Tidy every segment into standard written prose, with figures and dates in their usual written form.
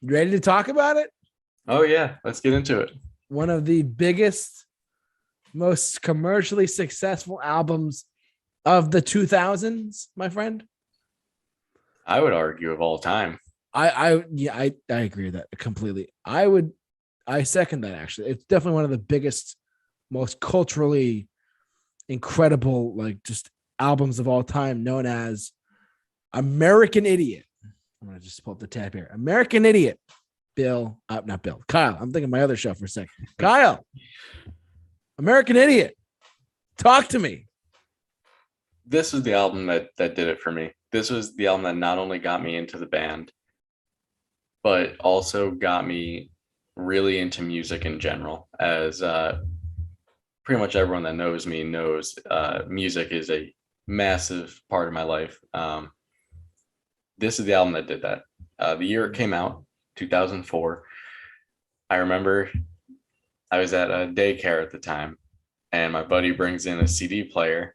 You ready to talk about it? Oh yeah, let's get into it. One of the biggest, most commercially successful albums of the 2000s, my friend. I would argue of all time. I agree with that completely. I second that actually. It's definitely one of the biggest, most culturally incredible, like just albums of all time, known as American Idiot. I'm gonna just pull up the tab here. American Idiot. Bill, not Bill. Kyle. I'm thinking my other show for a second. Kyle. American Idiot. Talk to me. This was the album that did it for me. This was the album that not only got me into the band, but also got me really into music in general. As pretty much everyone that knows me knows, music is a massive part of my life. This is the album that did that. The year it came out, 2004. I remember I was at a daycare at the time, and my buddy brings in a CD player,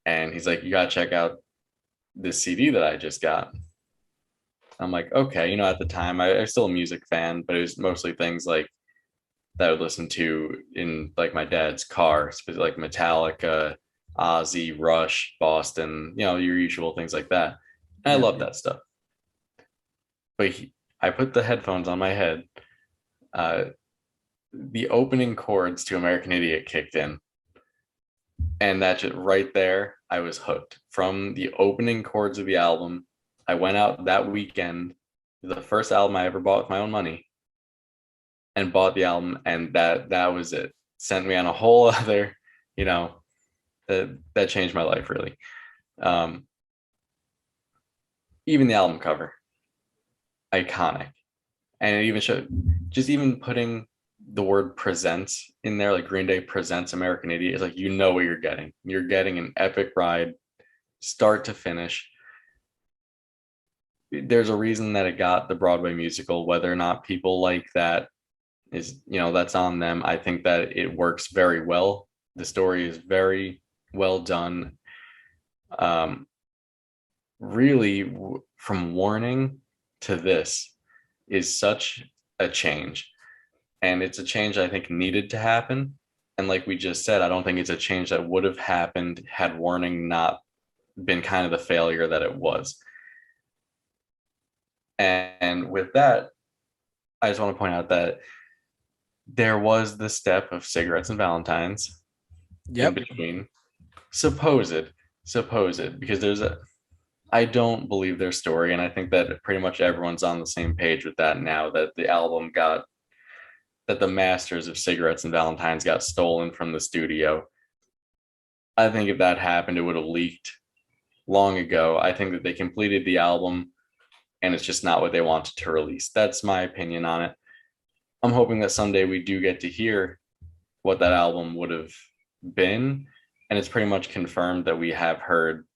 and he's like, "You gotta check out this CD that I just got." I'm like, okay, at the time I was still a music fan, but it was mostly things like that I would listen to in like my dad's car, specifically like Metallica, Ozzy, Rush, Boston, your usual things like that. And I love that stuff. But I put the headphones on my head. The opening chords to American Idiot kicked in. And that's it right there. I was hooked. From the opening chords of the album, I went out that weekend, the first album I ever bought with my own money, and bought the album, and that was it. Sent me on a whole other, that changed my life really. Even the album cover, iconic. And it even showed, just even putting the word presents in there, like Green Day presents American Idiot, is like, what you're getting. You're getting an epic ride, start to finish. There's a reason that it got the Broadway musical. Whether or not people like that is, that's on them. I think that it works very well. The story is very well done. Really, from Warning to this is such a change. And it's a change I think needed to happen. And like we just said, I don't think it's a change that would have happened had Warning not been kind of the failure that it was. And with that, I just want to point out that there was the step of Cigarettes and Valentines in between. Supposed, because I don't believe their story. And I think that pretty much everyone's on the same page with that now, that the masters of Cigarettes and Valentines got stolen from the studio. I think if that happened, it would have leaked long ago. I think that they completed the album and it's just not what they wanted to release. That's my opinion on it. I'm hoping that someday we do get to hear what that album would have been. And it's pretty much confirmed that we have heard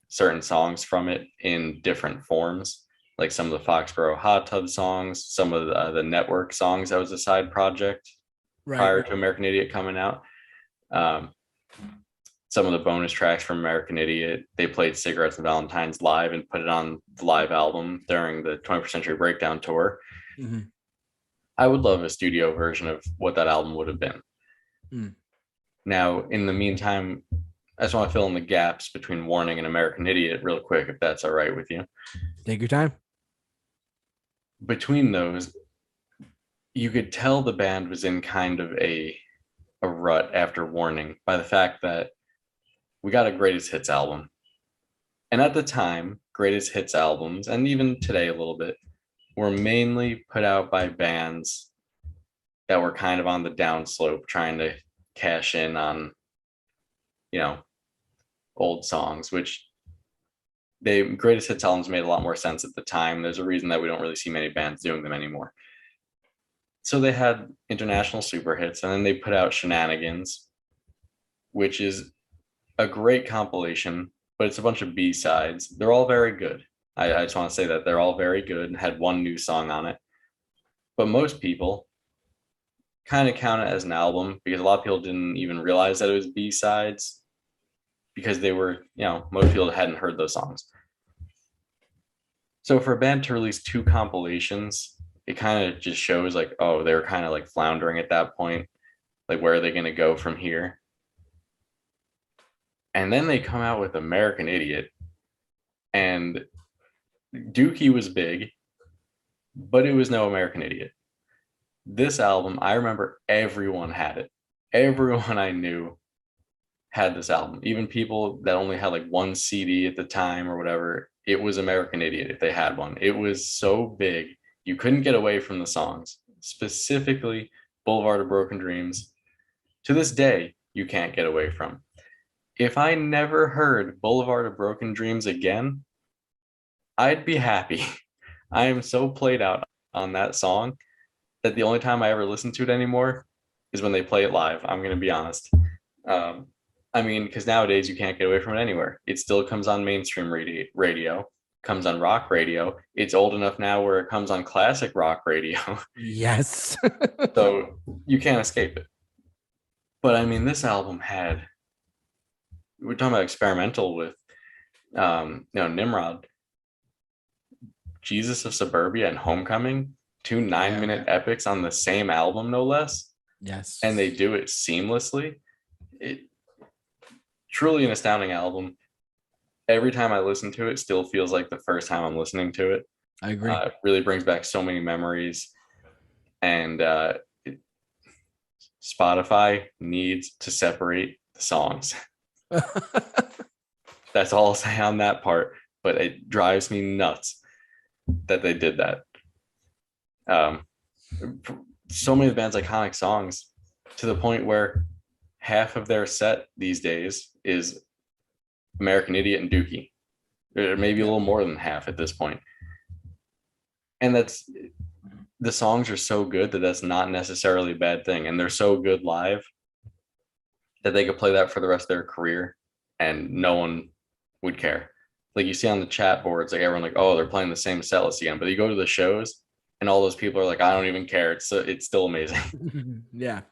certain songs from it in different forms, like some of the Foxborough Hot Tub songs, some of the network songs that was a side project prior to American Idiot coming out. Some of the bonus tracks from American Idiot, they played Cigarettes and Valentines live and put it on the live album during the 21st Century Breakdown tour. Mm-hmm. I would love a studio version of what that album would have been. Mm. Now, in the meantime, I just want to fill in the gaps between Warning and American Idiot real quick, if that's all right with you. Take your time. Between those, you could tell the band was in kind of a rut after Warning by the fact that we got a greatest hits album. And at the time, greatest hits albums, and even today a little bit, were mainly put out by bands that were kind of on the downslope, trying to cash in on, old songs, which greatest hits albums made a lot more sense at the time. There's a reason that we don't really see many bands doing them anymore. So they had international super hits, and then they put out Shenanigans, which is a great compilation, but it's a bunch of B-sides. They're all very good. I just want to say that they're all very good and had one new song on it. But most people kind of count it as an album because a lot of people didn't even realize that it was B-sides because they were, most people hadn't heard those songs. So for a band to release two compilations it kind of just shows like, oh, they were kind of like floundering at that point. Like, where are they going to go from here? And then they come out with American Idiot, and Dookie was big, but it was no American Idiot. This album, I remember everyone had it. Everyone I knew had this album. Even people that only had like one CD at the time or whatever, it was American Idiot if they had one. It was so big, you couldn't get away from the songs, specifically Boulevard of Broken Dreams. To this day, you can't get away from. If I never heard Boulevard of Broken Dreams again, I'd be happy. I am so played out on that song that the only time I ever listen to it anymore is when they play it live. I'm going to be honest. Um, I mean, because nowadays you can't get away from it anywhere. It still comes on mainstream radio, comes on rock radio. It's old enough now where it comes on classic rock radio. Yes. So you can't escape it. But I mean, this album had, we're talking about experimental with, Nimrod, Jesus of Suburbia, and Homecoming, two 9-minute epics on the same album, no less. Yes. And they do it seamlessly. It truly an astounding album. Every time I listen to it, still feels like the first time I'm listening to it. I agree. It really brings back so many memories. And Spotify needs to separate the songs. That's all I'll say on that part. But it drives me nuts that they did that. So many of the band's iconic songs, to the point where half of their set these days is American Idiot and Dookie, or maybe a little more than half at this point. And that's, the songs are so good that that's not necessarily a bad thing, and they're so good live that they could play that for the rest of their career and no one would care. Like, you see on the chat boards, like, everyone like, oh, they're playing the same set list again, but you go to the shows and all those people are like, I don't even care, it's still amazing. Yeah.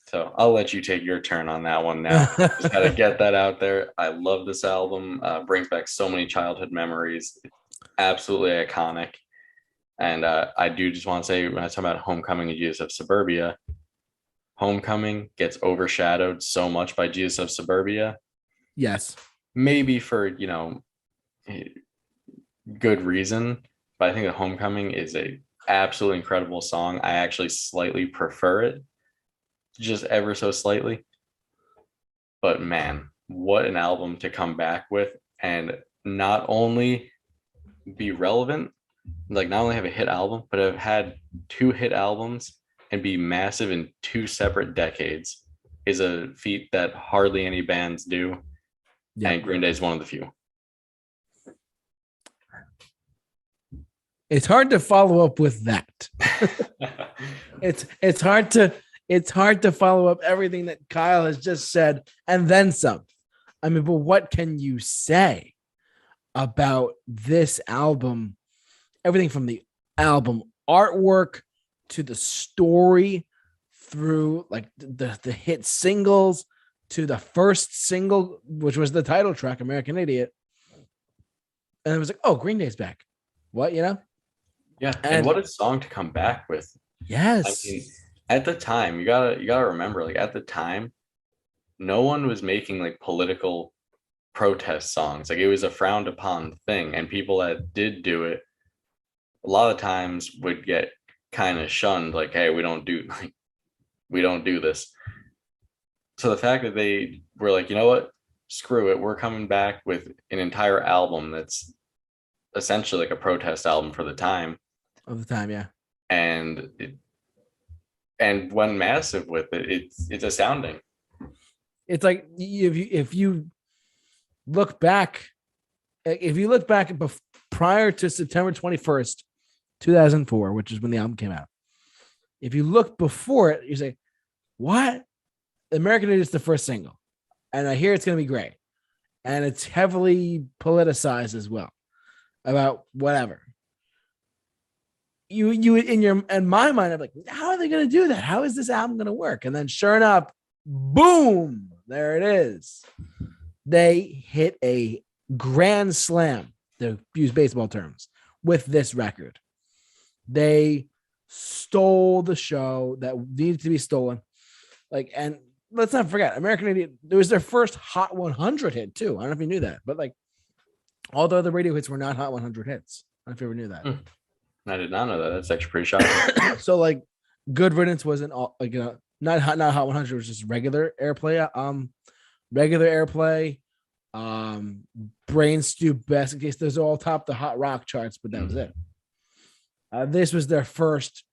So I'll let you take your turn on that one now. Just gotta get that out there. I love this album. Brings back so many childhood memories. It's absolutely iconic. And I do just want to say, when I talk about Homecoming and Jesus of Suburbia, Homecoming gets overshadowed so much by Jesus of Suburbia. Yes. Maybe for, good reason, but I think that Homecoming is a absolutely incredible song. I actually slightly prefer it, just ever so slightly. But man, what an album to come back with, and not only be relevant, like not only have a hit album, but have had 2 hit albums and be massive in 2 separate decades is a feat that hardly any bands do. Yeah. And Green Day is one of the few. It's hard to follow up with that. It's hard to follow up everything that Kyle has just said and then some. I mean, but what can you say about this album? Everything from the album artwork to the story, through like the hit singles, to the first single, which was the title track, American Idiot. And it was like, oh, Green Day's back. What, Yeah, and what a song to come back with. Yes. I mean, at the time, you gotta remember, like, at the time, no one was making like political protest songs. Like, it was a frowned upon thing, and people that did do it a lot of times would get kind of shunned, like, hey, we don't do this. So the fact that they were like, you know what, screw it, we're coming back with an entire album that's essentially like a protest album for the time. Of the time, yeah. And went massive with it. It's astounding. It's like, if you look back prior to September 21st, 2004, which is when the album came out. If you look before it, you say, what? American Idiot is the first single. And I hear it's going to be great. And it's heavily politicized as well about whatever. You in my mind, I'm like, how are they going to do that? How is this album going to work? And then sure enough, boom, there it is. They hit a grand slam, to use baseball terms, with this record. They stole the show that needed to be stolen. Like, and let's not forget, American Idiot, it was their first Hot 100 hit too. I don't know if you knew that, but like all the other radio hits were not Hot 100 hits. I don't know if you ever knew that. I did not know that. That's actually pretty shocking. So like Good Riddance wasn't all like, not Hot 100, it was just regular airplay. Regular airplay. Brain Stew, Best in Case, those all top the hot rock charts, but that was it. This was their first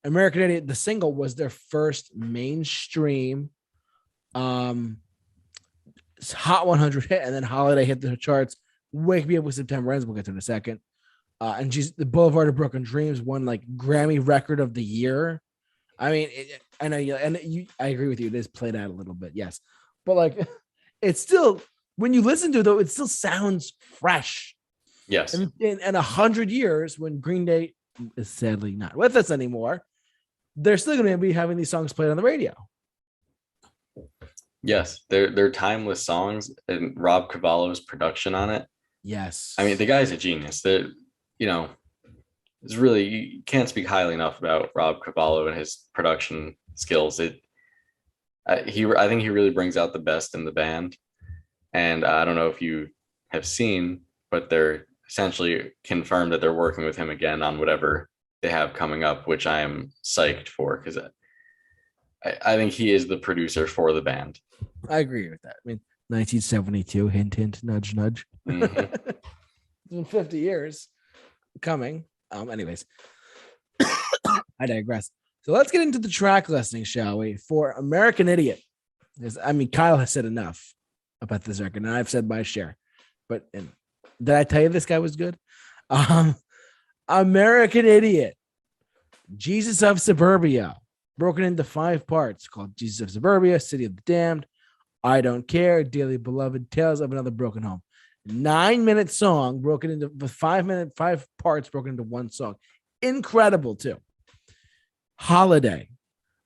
American Idiot. The single was their first mainstream Hot 100 hit, and then Holiday hit the charts. Wake Me Up with September Ends, we'll get to in a second. And the Boulevard of Broken Dreams won like Grammy Record of the Year. I mean, I know I agree with you. It is played out a little bit, yes, but like it's still, when you listen to it though, it still sounds fresh. Yes. And in 100 years, when Green Day is sadly not with us anymore, they're still going to be having these songs played on the radio. Yes, they're timeless songs, and Rob Cavallo's production on it. Yes, I mean, the guy's a genius. It's really, you can't speak highly enough about Rob Cavallo and his production skills. I think he really brings out the best in the band. And I don't know if you have seen, but they're essentially confirmed that they're working with him again on whatever they have coming up, which I am psyched for, because I think he is the producer for the band. I agree with that. I mean, 1972, hint, hint, nudge, nudge. Mm-hmm. It's been 50 years coming. Anyways, I digress. So let's get into the track listing, shall we? For American Idiot. Because, I mean, Kyle has said enough about this record, and I've said my share. But did I tell you this guy was good? American Idiot. Jesus of Suburbia. Broken into 5 parts called Jesus of Suburbia, City of the Damned, I Don't Care, Dearly Beloved, Tales of Another Broken Home. 9-minute song broken into the 5 parts broken into one song. Incredible too. Holiday,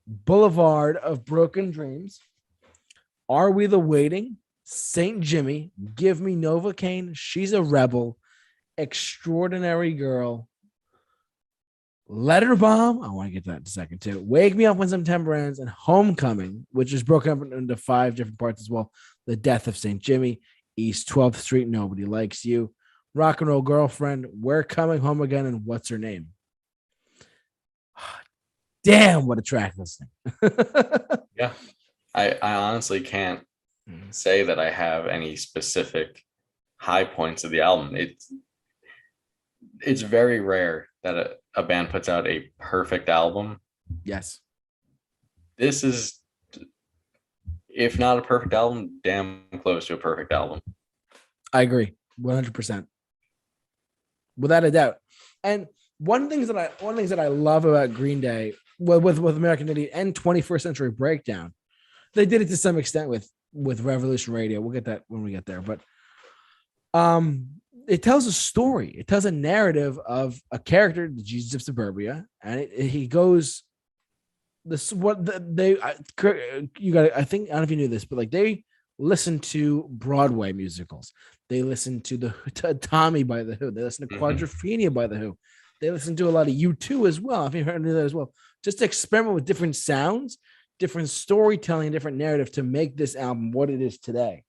Boulevard of Broken Dreams, Are We the Waiting, Saint Jimmy, Give Me Novocaine, She's a Rebel, Extraordinary Girl, Letter Bomb, I want to get to that in a second too, Wake Me Up When September Ends, and Homecoming, which is broken up into 5 different parts as well. The Death of Saint Jimmy, East 12th Street, Nobody Likes You, Rock and Roll Girlfriend, We're Coming Home Again, and What's Her Name? Damn, what a track listing. Yeah. I honestly can't say that I have any specific high points of the album. It's very rare that a band puts out a perfect album. Yes. This is, if not a perfect album, damn close to a perfect album. I agree 100%, without a doubt. And one thing that I love about Green Day, with American Idiot and 21st Century Breakdown, they did it to some extent with Revolution Radio. We'll get that when we get there, but it tells a story. It tells a narrative of a character, the Jesus of Suburbia, and he goes. This what they you got. I think I don't know if you knew this, but like they listen to Broadway musicals. They listen to Tommy by the Who. They listen to Quadrophenia by the Who. They listen to a lot of U2 as well. If you heard that as well, just to experiment with different sounds, different storytelling, different narrative to make this album what it is today.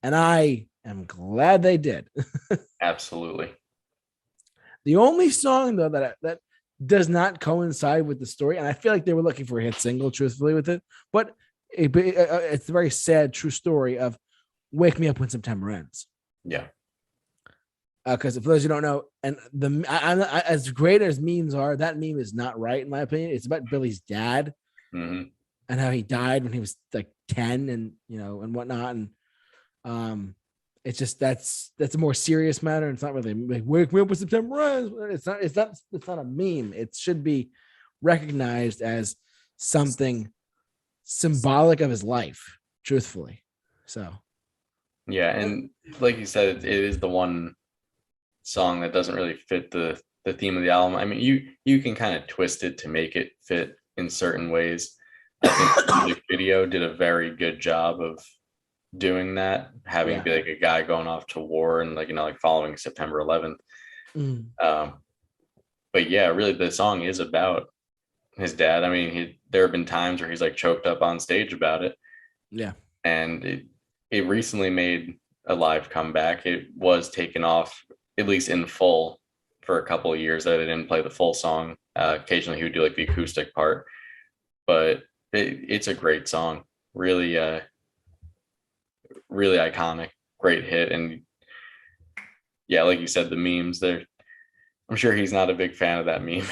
And I am glad they did. Absolutely. The only song though that does not coincide with the story, and I feel like they were looking for a hit single, truthfully, with it, but it's a very sad, true story of "Wake Me Up When September Ends." Yeah. Because for those who don't know, and as great as memes are, that meme is not right in my opinion. It's about Billy's dad and how he died when he was like 10, and and whatnot, and it's just that's a more serious matter. It's not really like Wake Me Up When September Ends. It's not a meme. It should be recognized as something symbolic of his life, truthfully. So yeah, and like you said, it is the one song that doesn't really fit the theme of the album. I mean, you can kind of twist it to make it fit in certain ways. I think the music video did a very good job of doing that, having it be like a guy going off to war and like following September 11th. Mm, Um, but yeah, really, the song is about his dad. I mean, there have been times where he's like choked up on stage about it, yeah. and it recently made a live comeback. It was taken off at least in full for a couple of years that they didn't play the full song. Occasionally, he would do like the acoustic part, but it's a great song. Really, really iconic, great hit, and yeah, like you said, the memes. There, I'm sure he's not a big fan of that meme.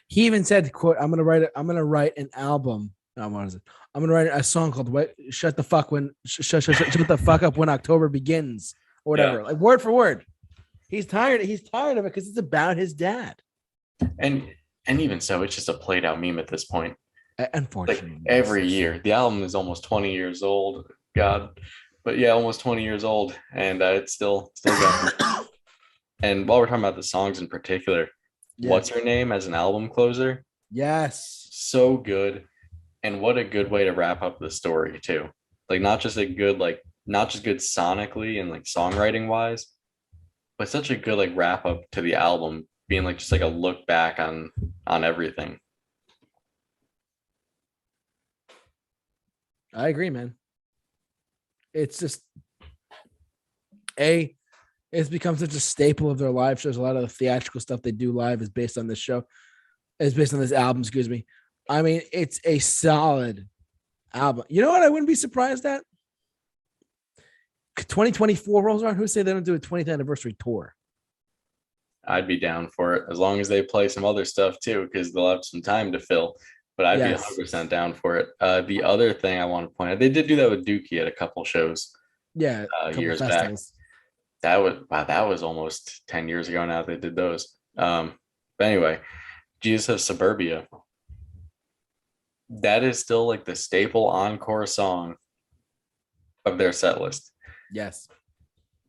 He even said, "quote I'm gonna write an album. What is it? I'm gonna write a song called "What Shut the Fuck When Shut the Fuck Up When October Begins" or Yeah, whatever, like word for word. He's tired. He's tired of it because it's about his dad. and and even so, it's just a played out meme at this point. Like Unfortunately, yes. every year, the album is almost 20 years old. God, but yeah, almost 20 years old, and it's still going. And while we're talking about the songs in particular, Yeah. "What's Her Name" as an album closer, Yes. so good, and what a good way to wrap up the story too. Like not just a good not just good sonically and like songwriting wise, but such a good like wrap up to the album, being like just like a look back on everything. I agree, man. It's just a it's become such a staple of their live shows. A lot of the theatrical stuff they do live is based on this show. Is based on this album. Excuse me. I mean, it's a solid album. You know what? I wouldn't be surprised at 2024 rolls around. Who say they don't do a 20th anniversary tour? I'd be down for it as long as they play some other stuff too, because they'll have some time to fill. But I'd be Yes. 100% down for it. The other thing I want to point out, they did do that with Dookie at a couple shows Yeah. A couple years back. festivals. That was almost 10 years ago now they did those. But anyway, Jesus of Suburbia. That is still like the staple encore song of their set list. Yes.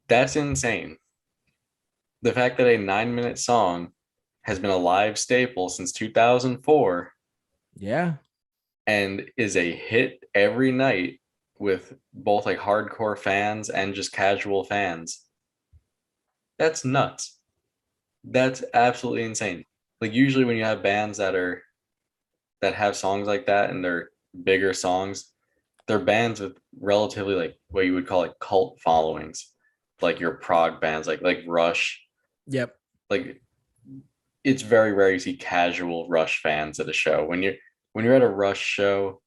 That's insane. The fact that a 9-minute song has been a live staple since 2004 Yeah. and is a hit every night with both like hardcore fans and just casual fans. That's nuts. That's absolutely insane. Like usually when you have bands that have songs like that and they're bigger songs, they're bands with relatively like what you would call like cult followings, like your prog bands, like Rush. Yep. Like it's very rare you see casual Rush fans at a show. When you're at a Rush show,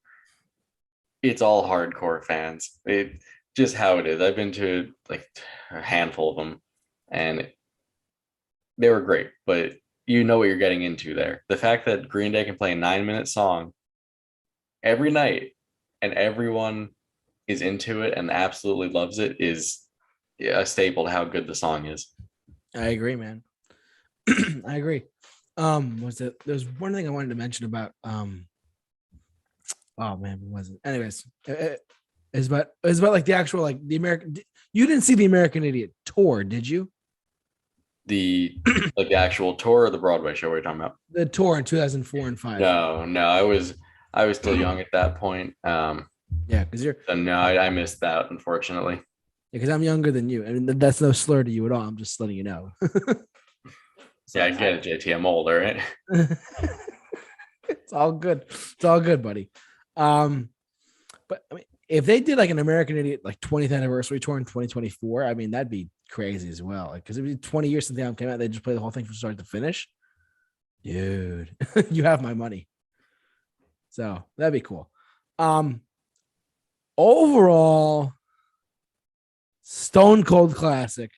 it's all hardcore fans. It just how it is. I've been to like a handful of them, and they were great, but you know what you're getting into there. The fact that Green Day can play a 9-minute song every night and everyone is into it and absolutely loves it is a staple to how good the song is. I agree, man. I agree. Was it? There's one thing I wanted to mention about. Oh man, what was it? Anyways, it's about like the actual like the American. You didn't see the American Idiot tour, did you? The like the actual tour or the Broadway show we're talking about. The tour in 2004 and five. No, I was still young at that point. Yeah, because you're So no, I missed that unfortunately. because I'm younger than you. I mean, that's no slur to you at all. I'm just letting you know. Yeah, So I get it, JT. I'm old, all right. it's all good. It's all good, buddy. Um, but I mean, if they did like an American Idiot like 20th anniversary tour in 2024, I mean that'd be crazy as well. Like, because it'd be 20 years since the album came out, they just play the whole thing from start to finish. Dude, you have my money. So that'd be cool. Um, Overall, Stone Cold classic,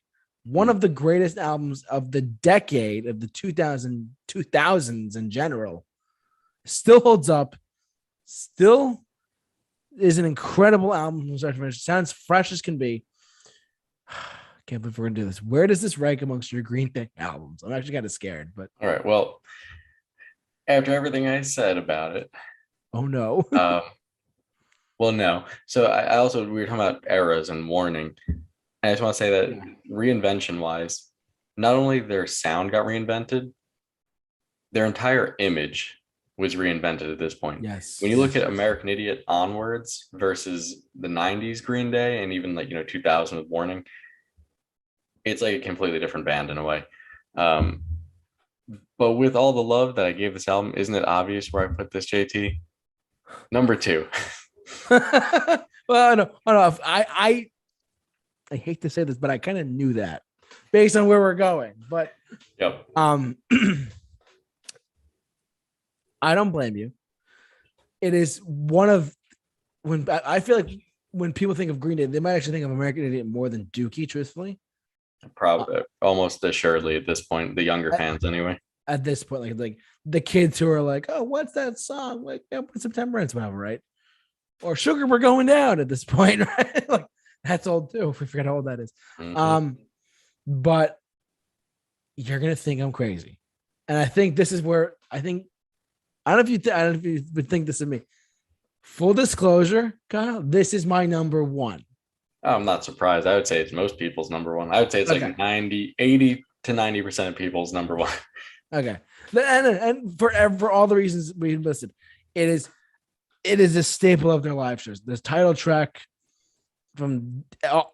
one of the greatest albums of the decade of the 2000s in general. Still holds up. Still is an incredible album from start to finish. Sounds fresh as can be. Can't believe we're gonna do this. Where does this rank amongst your Green Day albums? I'm actually kind of scared, but All right. Well, after everything I said about it, oh no. um, well, no. So I also we were talking about eras and warning. I just want to say that Yeah. reinvention wise, not only their sound got reinvented, their entire image was reinvented at this point. Yes. When you look Yes. at American Idiot onwards versus the 90s Green Day and even like 2000 with Warning, it's like a completely different band in a way. Um, but with all the love that I gave this album, isn't it obvious where I put this, JT? Number two. Well, I know. I hate to say this, but I kind of knew that based on where we're going. But Yep. I don't blame you. It is one of when I feel like when people think of Green Day, they might actually think of American Idiot more than Dookie, truthfully. Probably almost assuredly at this point, the younger At, fans anyway. at this point, like the kids who are like, oh, what's that song? Like, yeah, September ends, whatever, right? Or Sugar, we're going down at this point, right? Like that's old too. If we forget how old that is. Mhm. But you're gonna think I'm crazy, and I think this is where I don't know if I don't know if you would think this of me. Full disclosure, Kyle, this is my number one. I'm not surprised. I would say it's most people's number one. I would say it's Okay. like 80 to 90% of people's number one. Okay. And for all the reasons we listed, it is a staple of their live shows. The title track from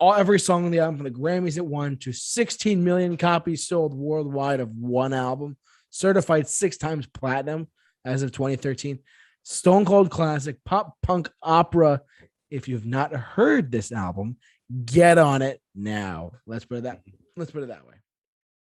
every song on the album, from the Grammys it won to 16 million copies sold worldwide of one album, certified 6 times platinum as of 2013. Stone Cold classic, pop punk opera. If you've not heard this album, get on it now. Let's put it that way.